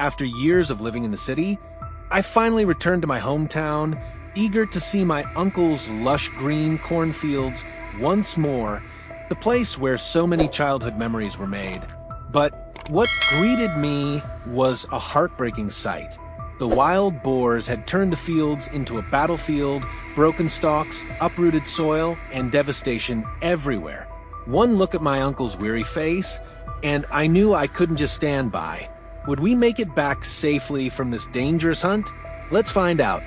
After years of living in the city, I finally returned to my hometown, eager to see my uncle's lush green cornfields once more, the place where so many childhood memories were made. But what greeted me was a heartbreaking sight. The wild boars had turned the fields into a battlefield, broken stalks, uprooted soil, and devastation everywhere. One look at my uncle's weary face, and I knew I couldn't just stand by. Would we make it back safely from this dangerous hunt? Let's find out.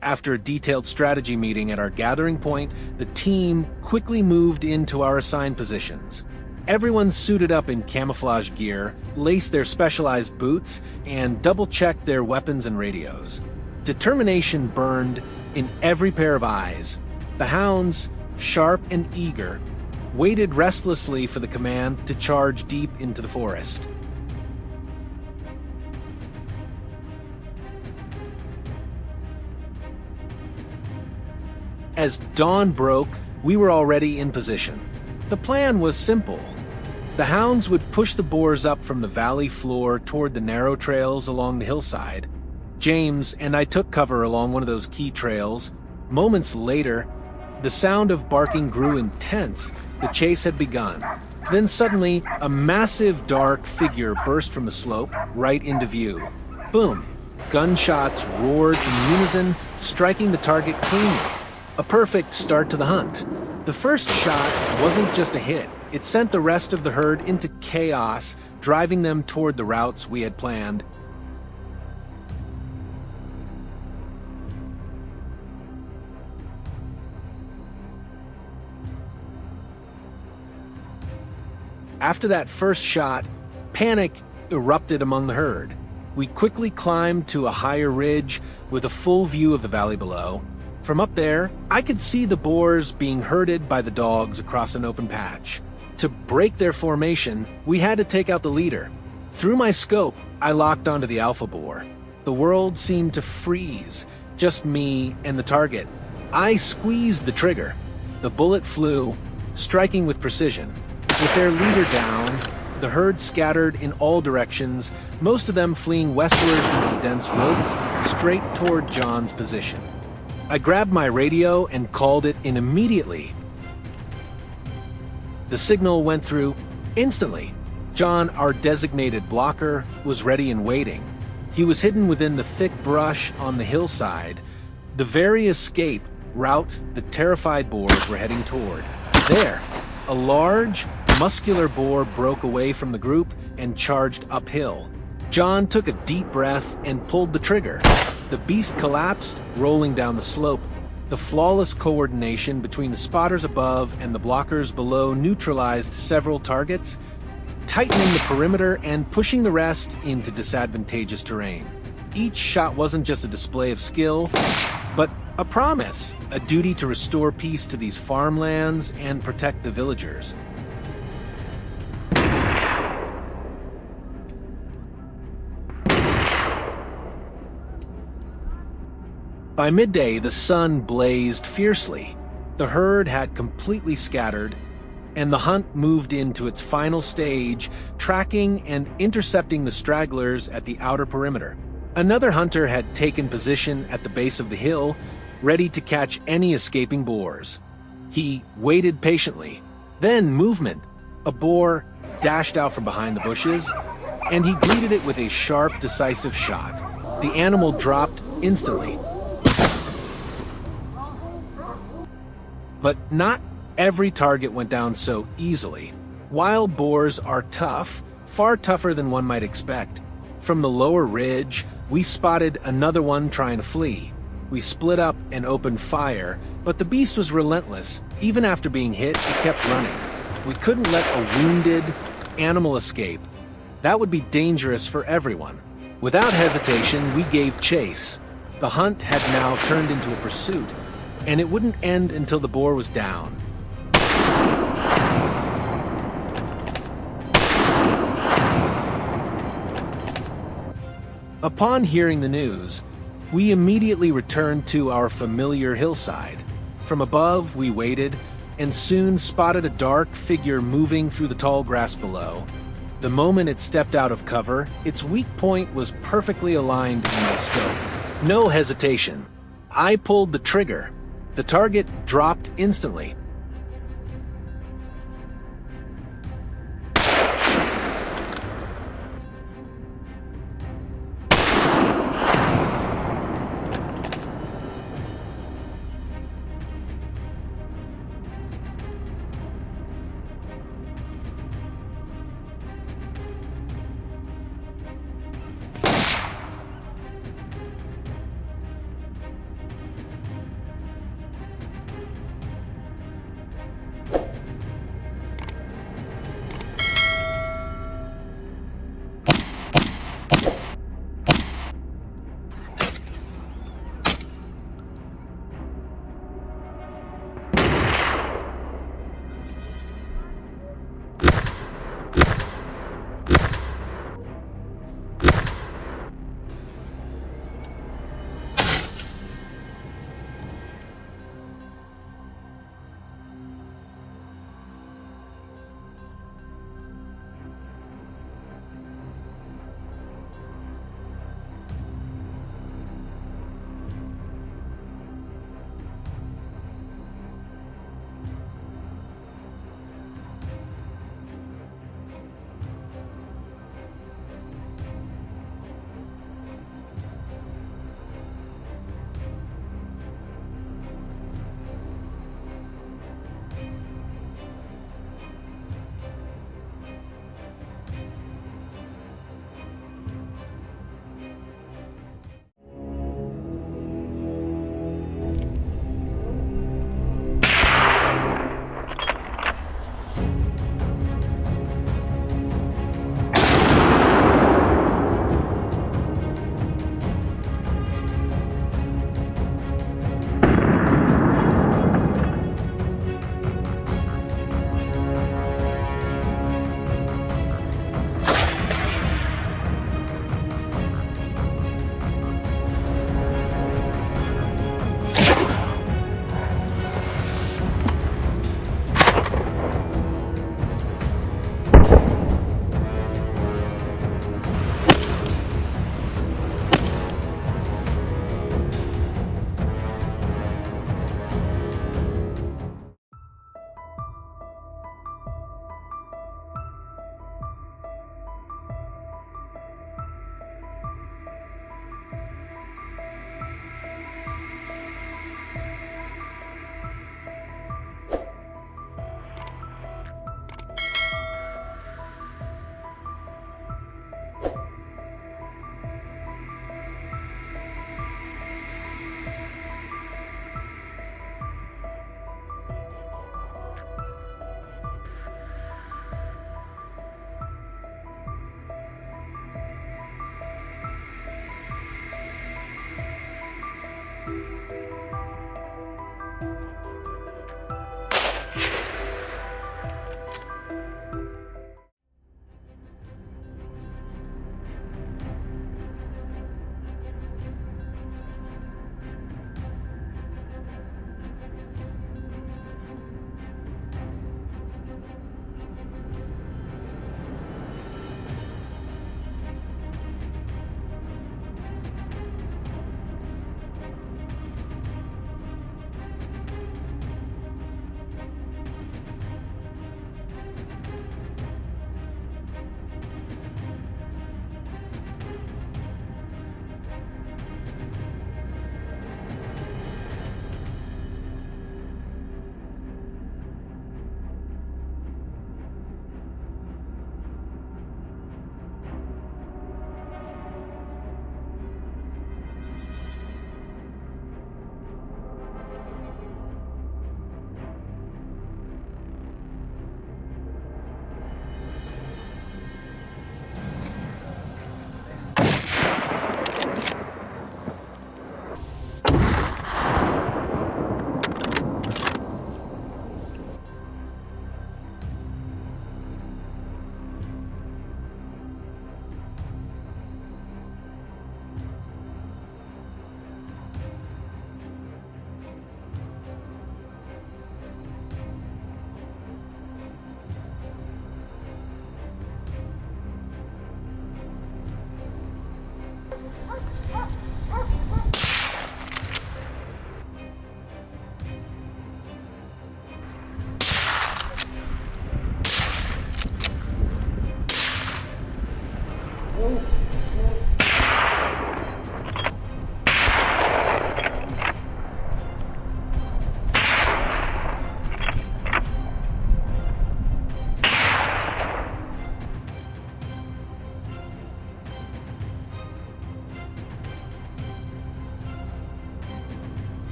After a detailed strategy meeting at our gathering point, the team quickly moved into our assigned positions. Everyone suited up in camouflage gear, laced their specialized boots, and double-checked their weapons and radios. Determination burned in every pair of eyes. The hounds, sharp and eager, waited restlessly for the command to charge deep into the forest. As dawn broke, we were already in position. The plan was simple. The hounds would push the boars up from the valley floor toward the narrow trails along the hillside. James and I took cover along one of those key trails. Moments later, the sound of barking grew intense. The chase had begun. Then suddenly, a massive dark figure burst from the slope right into view. Boom! Gunshots roared in unison, striking the target cleanly. A perfect start to the hunt. The first shot wasn't just a hit. It sent the rest of the herd into chaos, driving them toward the routes we had planned. After that first shot, panic erupted among the herd. We quickly climbed to a higher ridge with a full view of the valley below. From up there, I could see the boars being herded by the dogs across an open patch. To break their formation, we had to take out the leader. Through my scope, I locked onto the alpha boar. The world seemed to freeze, just me and the target. I squeezed the trigger. The bullet flew, striking with precision. With their leader down, the herd scattered in all directions, most of them fleeing westward into the dense woods, straight toward John's position. I grabbed my radio and called it in immediately. The signal went through instantly. John, our designated blocker, was ready and waiting. He was hidden within the thick brush on the hillside, the very escape route the terrified boars were heading toward. There, a large, muscular boar broke away from the group and charged uphill. John took a deep breath and pulled the trigger. The beast collapsed, rolling down the slope. The flawless coordination between the spotters above and the blockers below neutralized several targets, tightening the perimeter and pushing the rest into disadvantageous terrain. Each shot wasn't just a display of skill, but a promise, a duty to restore peace to these farmlands and protect the villagers. By midday, the sun blazed fiercely. The herd had completely scattered, and the hunt moved into its final stage, tracking and intercepting the stragglers at the outer perimeter. Another hunter had taken position at the base of the hill, ready to catch any escaping boars. He waited patiently. Then movement. A boar dashed out from behind the bushes, and he greeted it with a sharp, decisive shot. The animal dropped instantly. But not every target went down so easily. Wild boars are tough, far tougher than one might expect. From the lower ridge, we spotted another one trying to flee. We split up and opened fire, but the beast was relentless. Even after being hit, it kept running. We couldn't let a wounded animal escape. That would be dangerous for everyone. Without hesitation, we gave chase. The hunt had now turned into a pursuit, and it wouldn't end until the boar was down. Upon hearing the news, we immediately returned to our familiar hillside. From above, we waited, and soon spotted a dark figure moving through the tall grass below. The moment it stepped out of cover, its weak point was perfectly aligned in my scope. No hesitation. I pulled the trigger. The target dropped instantly.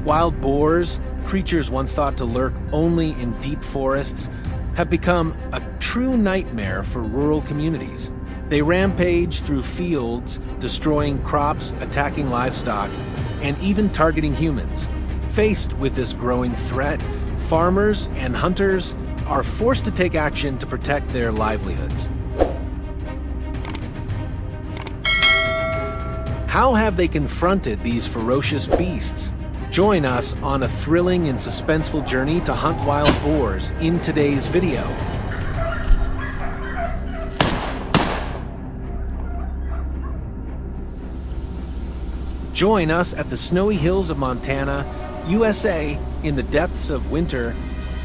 Wild boars, creatures once thought to lurk only in deep forests, have become a true nightmare for rural communities. They rampage through fields, destroying crops, attacking livestock, and even targeting humans. Faced with this growing threat, farmers and hunters are forced to take action to protect their livelihoods. How have they confronted these ferocious beasts? Join us on a thrilling and suspenseful journey to hunt wild boars in today's video. Join us at the snowy hills of Montana, USA, in the depths of winter,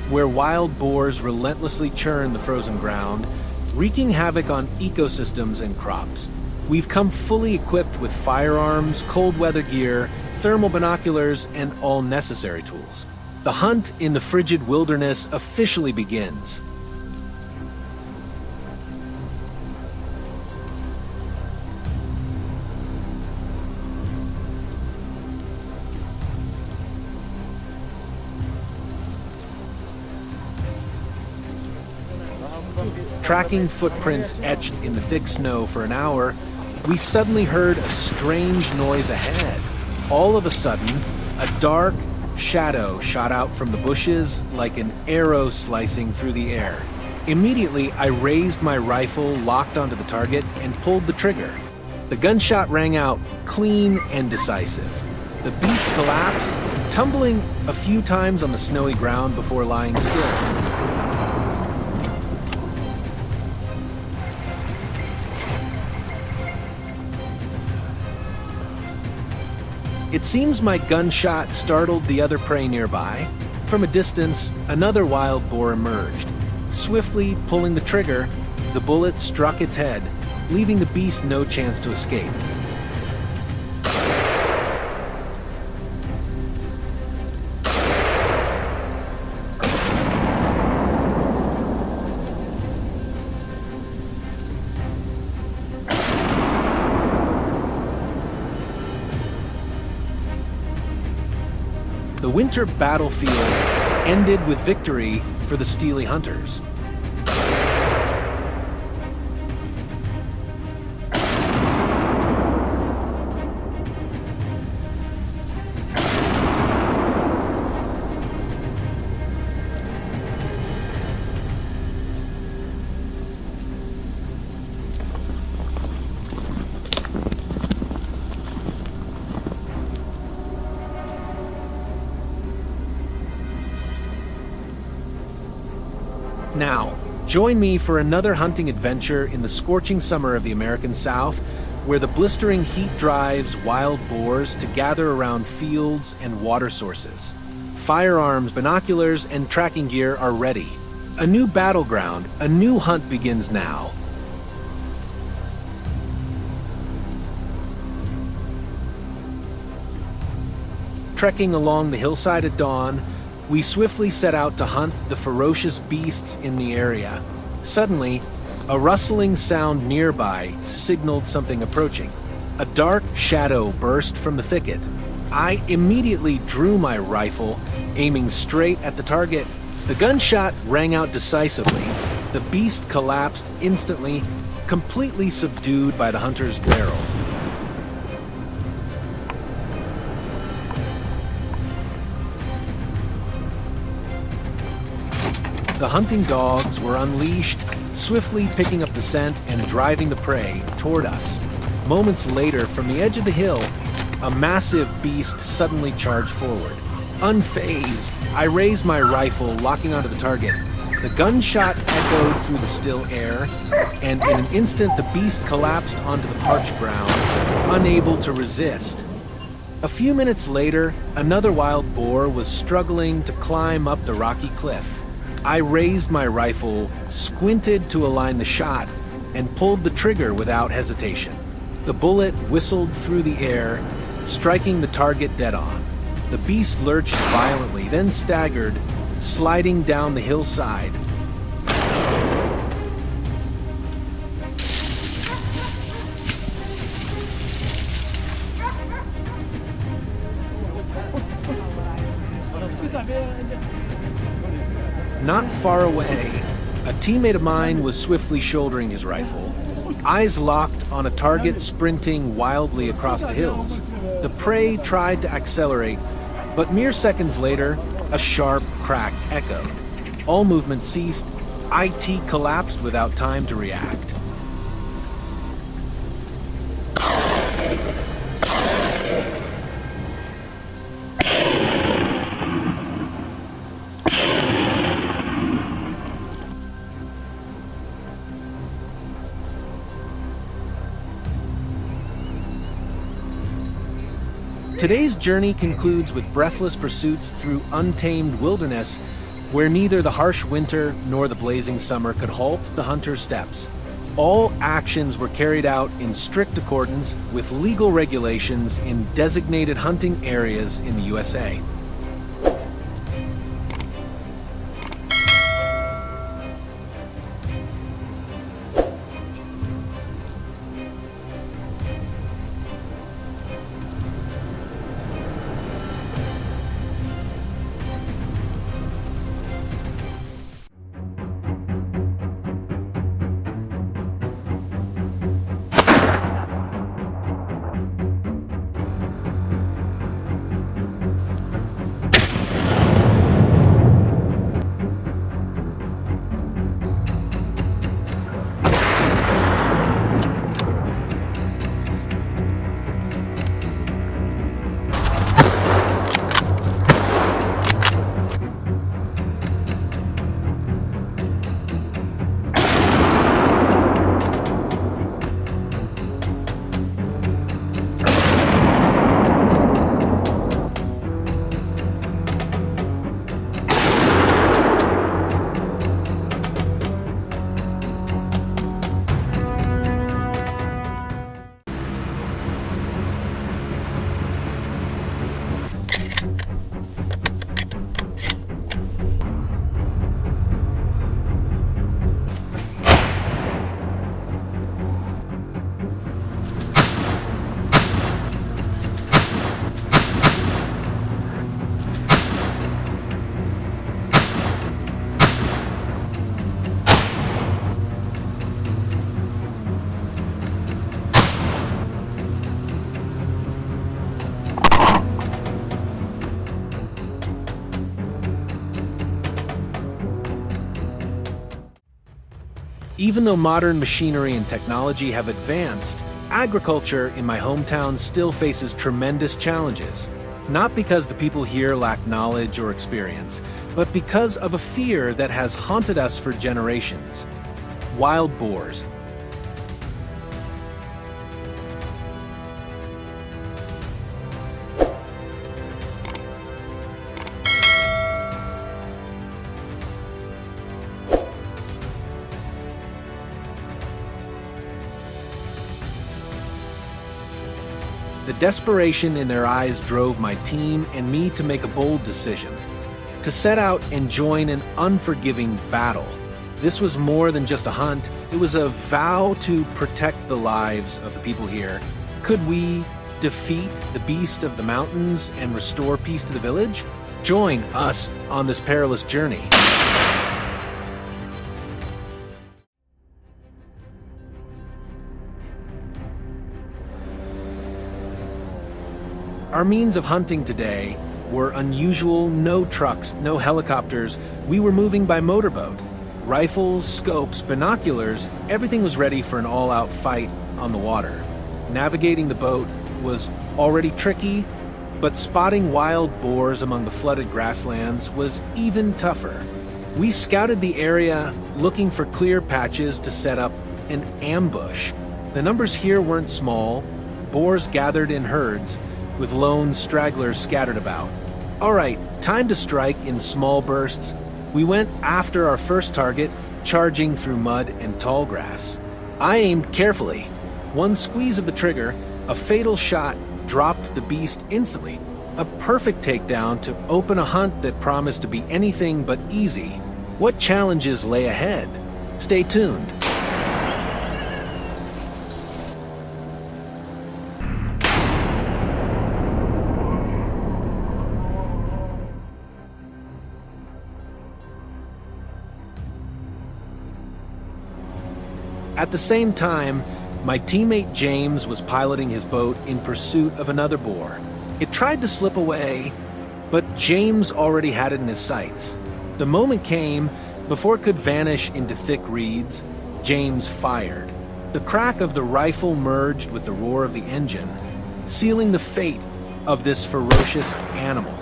where wild boars relentlessly churn the frozen ground, wreaking havoc on ecosystems and crops. We've come fully equipped with firearms, cold weather gear, thermal binoculars, and all necessary tools. The hunt in the frigid wilderness officially begins. Tracking footprints etched in the thick snow for an hour, we suddenly heard a strange noise ahead. All of a sudden, a dark shadow shot out from the bushes like an arrow slicing through the air. Immediately, I raised my rifle, locked onto the target, and pulled the trigger. The gunshot rang out clean and decisive. The beast collapsed, tumbling a few times on the snowy ground before lying still. It seems my gunshot startled the other prey nearby. From a distance, another wild boar emerged. Swiftly pulling the trigger, the bullet struck its head, leaving the beast no chance to escape. The winter battlefield ended with victory for the steely hunters. Now, join me for another hunting adventure in the scorching summer of the American South, where the blistering heat drives wild boars to gather around fields and water sources. Firearms, binoculars, and tracking gear are ready. A new battleground, a new hunt begins now. Trekking along the hillside at dawn, we swiftly set out to hunt the ferocious beasts in the area. Suddenly, a rustling sound nearby signaled something approaching. A dark shadow burst from the thicket. I immediately drew my rifle, aiming straight at the target. The gunshot rang out decisively. The beast collapsed instantly, completely subdued by the hunter's barrel. The hunting dogs were unleashed, swiftly picking up the scent and driving the prey toward us. Moments later, from the edge of the hill, a massive beast suddenly charged forward. Unfazed, I raised my rifle, locking onto the target. The gunshot echoed through the still air, and in an instant the beast collapsed onto the parched ground, unable to resist. A few minutes later, another wild boar was struggling to climb up the rocky cliff. I raised my rifle, squinted to align the shot, and pulled the trigger without hesitation. The bullet whistled through the air, striking the target dead on. The beast lurched violently, then staggered, sliding down the hillside. far away, a teammate of mine was swiftly shouldering his rifle, eyes locked on a target sprinting wildly across the hills. The prey tried to accelerate, but mere seconds later, a sharp crack echoed. All movement ceased. IT collapsed without time to react. Today's journey concludes with breathless pursuits through untamed wilderness where neither the harsh winter nor the blazing summer could halt the hunter's steps. All actions were carried out in strict accordance with legal regulations in designated hunting areas in the USA. Even though modern machinery and technology have advanced, agriculture in my hometown still faces tremendous challenges. Not because the people here lack knowledge or experience, but because of a fear that has haunted us for generations. Wild boars. The desperation in their eyes drove my team and me to make a bold decision. To set out and join an unforgiving battle. This was more than just a hunt, it was a vow to protect the lives of the people here. Could we defeat the beast of the mountains and restore peace to the village? Join us on this perilous journey. Our means of hunting today were unusual. No trucks, no helicopters. We were moving by motorboat. Rifles, scopes, binoculars, everything was ready for an all-out fight on the water. Navigating the boat was already tricky, but spotting wild boars among the flooded grasslands was even tougher. We scouted the area looking for clear patches to set up an ambush. The numbers here weren't small. Boars gathered in herds, with lone stragglers scattered about. All right, time to strike in small bursts. We went after our first target, charging through mud and tall grass. I aimed carefully. One squeeze of the trigger, a fatal shot dropped the beast instantly. A perfect takedown to open a hunt that promised to be anything but easy. What challenges lay ahead? Stay tuned. At the same time, my teammate James was piloting his boat in pursuit of another boar. It tried to slip away, but James already had it in his sights. The moment came, before it could vanish into thick reeds, James fired. The crack of the rifle merged with the roar of the engine, sealing the fate of this ferocious animal.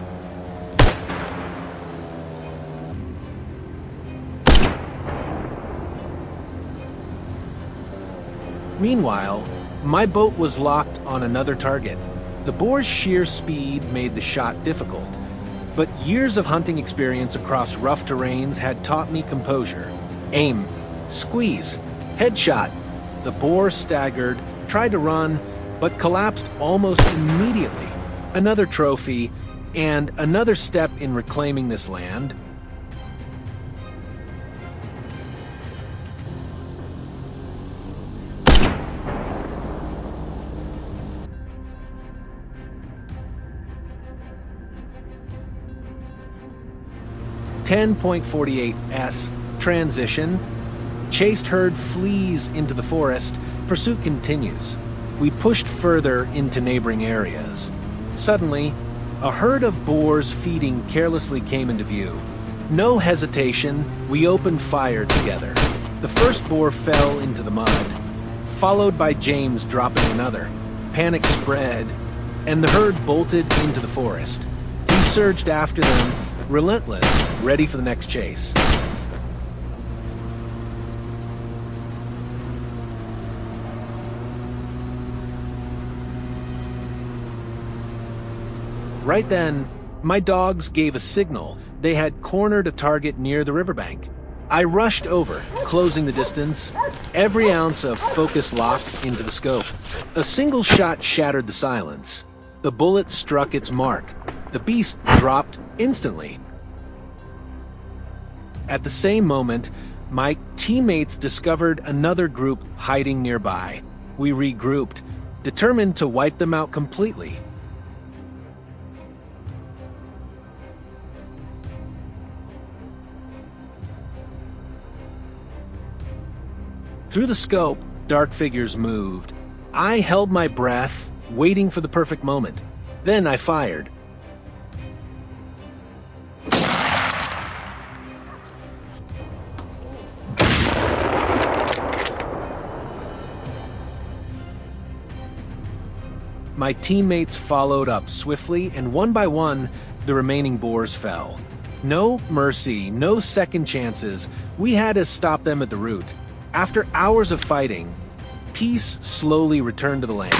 Meanwhile, my boat was locked on another target. The boar's sheer speed made the shot difficult, but years of hunting experience across rough terrains had taught me composure. Aim, squeeze, headshot. The boar staggered, tried to run, but collapsed almost immediately. Another trophy, and another step in reclaiming this land. .48s transition. Chased herd flees into the forest. Pursuit continues. We pushed further into neighboring areas. Suddenly, a herd of boars feeding carelessly came into view. No hesitation, we opened fire together. The first boar fell into the mud, followed by James dropping another. Panic spread, and the herd bolted into the forest. We surged after them, relentless, ready for the next chase. Right then, my dogs gave a signal. They had cornered a target near the riverbank. I rushed over, closing the distance, every ounce of focus locked into the scope. A single shot shattered the silence. The bullet struck its mark. The beast dropped instantly. At the same moment, my teammates discovered another group hiding nearby. We regrouped, determined to wipe them out completely. Through the scope, dark figures moved. I held my breath, waiting for the perfect moment. Then I fired. My teammates followed up swiftly, and one by one, the remaining boars fell. No mercy, no second chances. We had to stop them at the root. After hours of fighting, peace slowly returned to the land.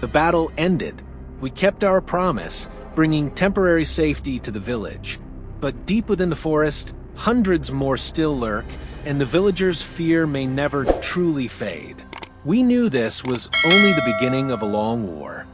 The battle ended. We kept our promise, bringing temporary safety to the village. But deep within the forest, hundreds more still lurk, and the villagers' fear may never truly fade. We knew this was only the beginning of a long war.